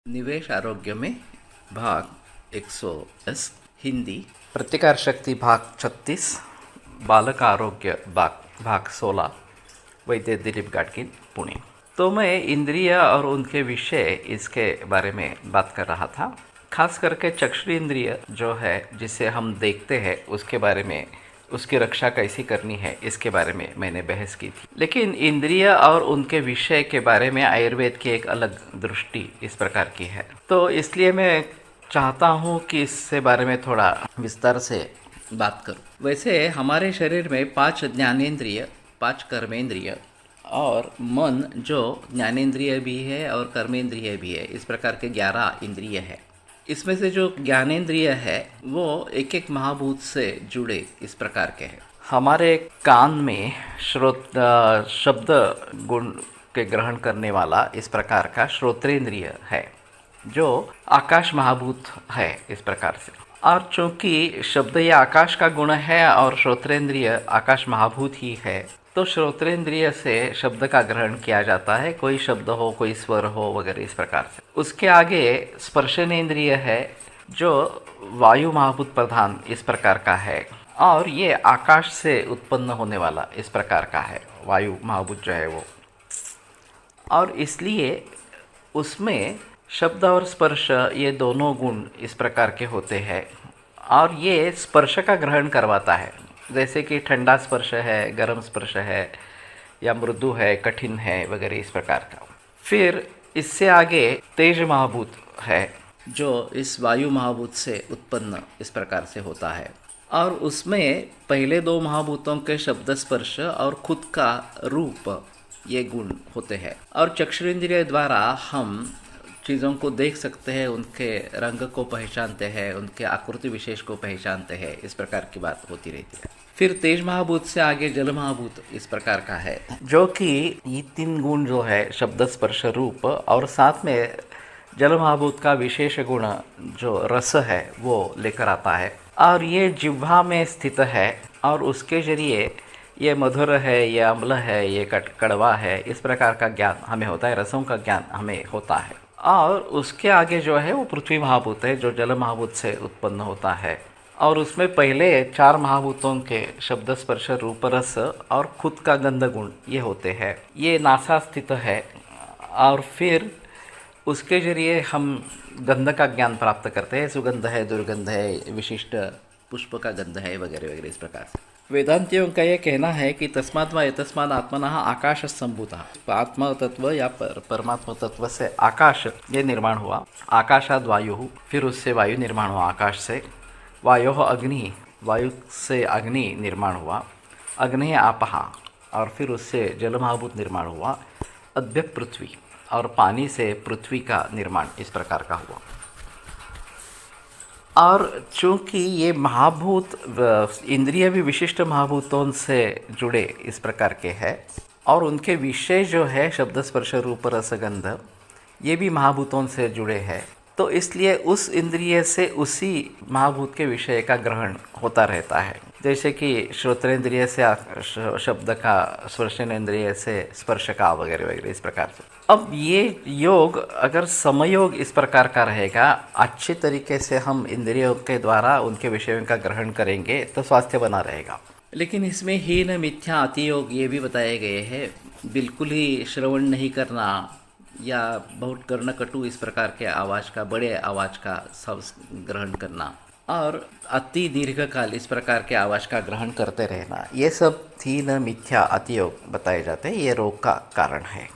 निवेश आरोग्य में भाग 110 हिंदी प्रतिकार शक्ति भाग 36 बालक आरोग्य भाग 16 वैद्य दिलीप गाडगिल पुणे। तो मैं इंद्रिय और उनके विषय इसके बारे में बात कर रहा था। खास करके चक्षु इंद्रिय जो है जिसे हम देखते हैं उसके बारे में, उसकी रक्षा कैसी करनी है इसके बारे में मैंने बहस की थी। लेकिन इंद्रिय और उनके विषय के बारे में आयुर्वेद की एक अलग दृष्टि इस प्रकार की है। तो इसलिए मैं चाहता हूँ कि इससे बारे में थोड़ा विस्तार से बात करूँ। वैसे हमारे शरीर में 5 ज्ञानेंद्रिय, 5 कर्मेंद्रिय और मन जो ज्ञानेंद्रिय भी है और कर्मेंद्रिय भी है, इस प्रकार के 11 इंद्रिय है। इसमें से जो ज्ञानेंद्रिय है वो एक एक महाभूत से जुड़े इस प्रकार के हैं। हमारे कान में शब्द गुण के ग्रहण करने वाला इस प्रकार का श्रोत्रेंद्रिय है जो आकाश महाभूत है इस प्रकार से। और चूंकि शब्द या आकाश का गुण है और श्रोत्रेंद्रिय आकाश महाभूत ही है, तो श्रोत्रेंद्रिय से शब्द का ग्रहण किया जाता है, कोई शब्द हो, कोई स्वर हो वगैरह इस प्रकार से। उसके आगे स्पर्शनेंद्रिय है जो वायु महाभूत प्रधान इस प्रकार का है और ये आकाश से उत्पन्न होने वाला इस प्रकार का है, वायु महाभूत जो है वो। और इसलिए उसमें शब्द और स्पर्श ये दोनों गुण इस प्रकार के होते हैं और ये स्पर्श का ग्रहण करवाता है। जैसे कि ठंडा स्पर्श है, गर्म स्पर्श है या मृदु है, कठिन है वगैरह इस प्रकार का। फिर इससे आगे तेज महाभूत है जो इस वायु महाभूत से उत्पन्न इस प्रकार से होता है और उसमें पहले 2 महाभूतों के शब्द स्पर्श और खुद का रूप ये गुण होते हैं। और चक्षुरेंद्रिय द्वारा हम चीज़ों को देख सकते हैं, उनके रंग को पहचानते हैं, उनके आकृति विशेष को पहचानते हैं, इस प्रकार की बात होती रहती है। फिर तेज महाभूत से आगे जल महाभूत इस प्रकार का है जो कि ये 3 गुण जो है शब्द स्पर्श रूप और साथ में जल महाभूत का विशेष गुण जो रस है वो लेकर आता है और ये जिह्वा में स्थित है और उसके जरिए ये मधुर है, ये अम्ल है, ये कड़वा है, इस प्रकार का ज्ञान हमें होता है, रसों का ज्ञान हमें होता है। और उसके आगे जो है वो पृथ्वी महाभूत है जो जल महाभूत से उत्पन्न होता है और उसमें पहले 4 महाभूतों के शब्द स्पर्श रूप रस और खुद का गंध गुण ये होते हैं। ये नासा स्थित है और फिर उसके जरिए हम गंध का ज्ञान प्राप्त करते हैं। सुगंध है, दुर्गंध है, विशिष्ट पुष्प का गंध है वगैरह वगैरह इस प्रकार से। वेदांतियों का यह कहना है कि तस्मात् वा एतस्मात् आत्मनः आकाश संभूतः, आत्मा तत्व या परमात्मा तत्व से आकाश ये निर्माण हुआ। आकाशाद वायु, फिर उससे वायु निर्माण हुआ आकाश से। वायो अग्नि, वायु से अग्नि निर्माण हुआ। अग्नि आपः, और फिर उससे जल महाभूत निर्माण हुआ। अद्य पृथ्वी, और पानी से पृथ्वी का निर्माण इस प्रकार का हुआ। और चूँकि ये महाभूत इंद्रिय भी विशिष्ट महाभूतों से जुड़े इस प्रकार के हैं और उनके विषय जो है शब्द स्पर्श रूप रस गंध ये भी महाभूतों से जुड़े हैं, तो इसलिए उस इंद्रिय से उसी महाभूत के विषय का ग्रहण होता रहता है। जैसे कि श्रोत्रेंद्रिय से शब्द का, स्पर्शनेंद्रिय से स्पर्श का वगैरह वगैरह इस प्रकार से। अब ये योग अगर समयोग इस प्रकार का रहेगा, अच्छे तरीके से हम इंद्रियों के द्वारा उनके विषयों का ग्रहण करेंगे तो स्वास्थ्य बना रहेगा। लेकिन इसमें हीन मिथ्या अतियोग ये भी बताए गए हैं। बिल्कुल ही श्रवण नहीं करना या बहुत कर्णकटु इस प्रकार के आवाज़ का, बड़े आवाज़ का सब ग्रहण करना और अति दीर्घकाल इस प्रकार के आवाज़ का ग्रहण करते रहना, ये सब हीन मिथ्या अतियोग बताए जाते हैं। ये रोग का कारण है।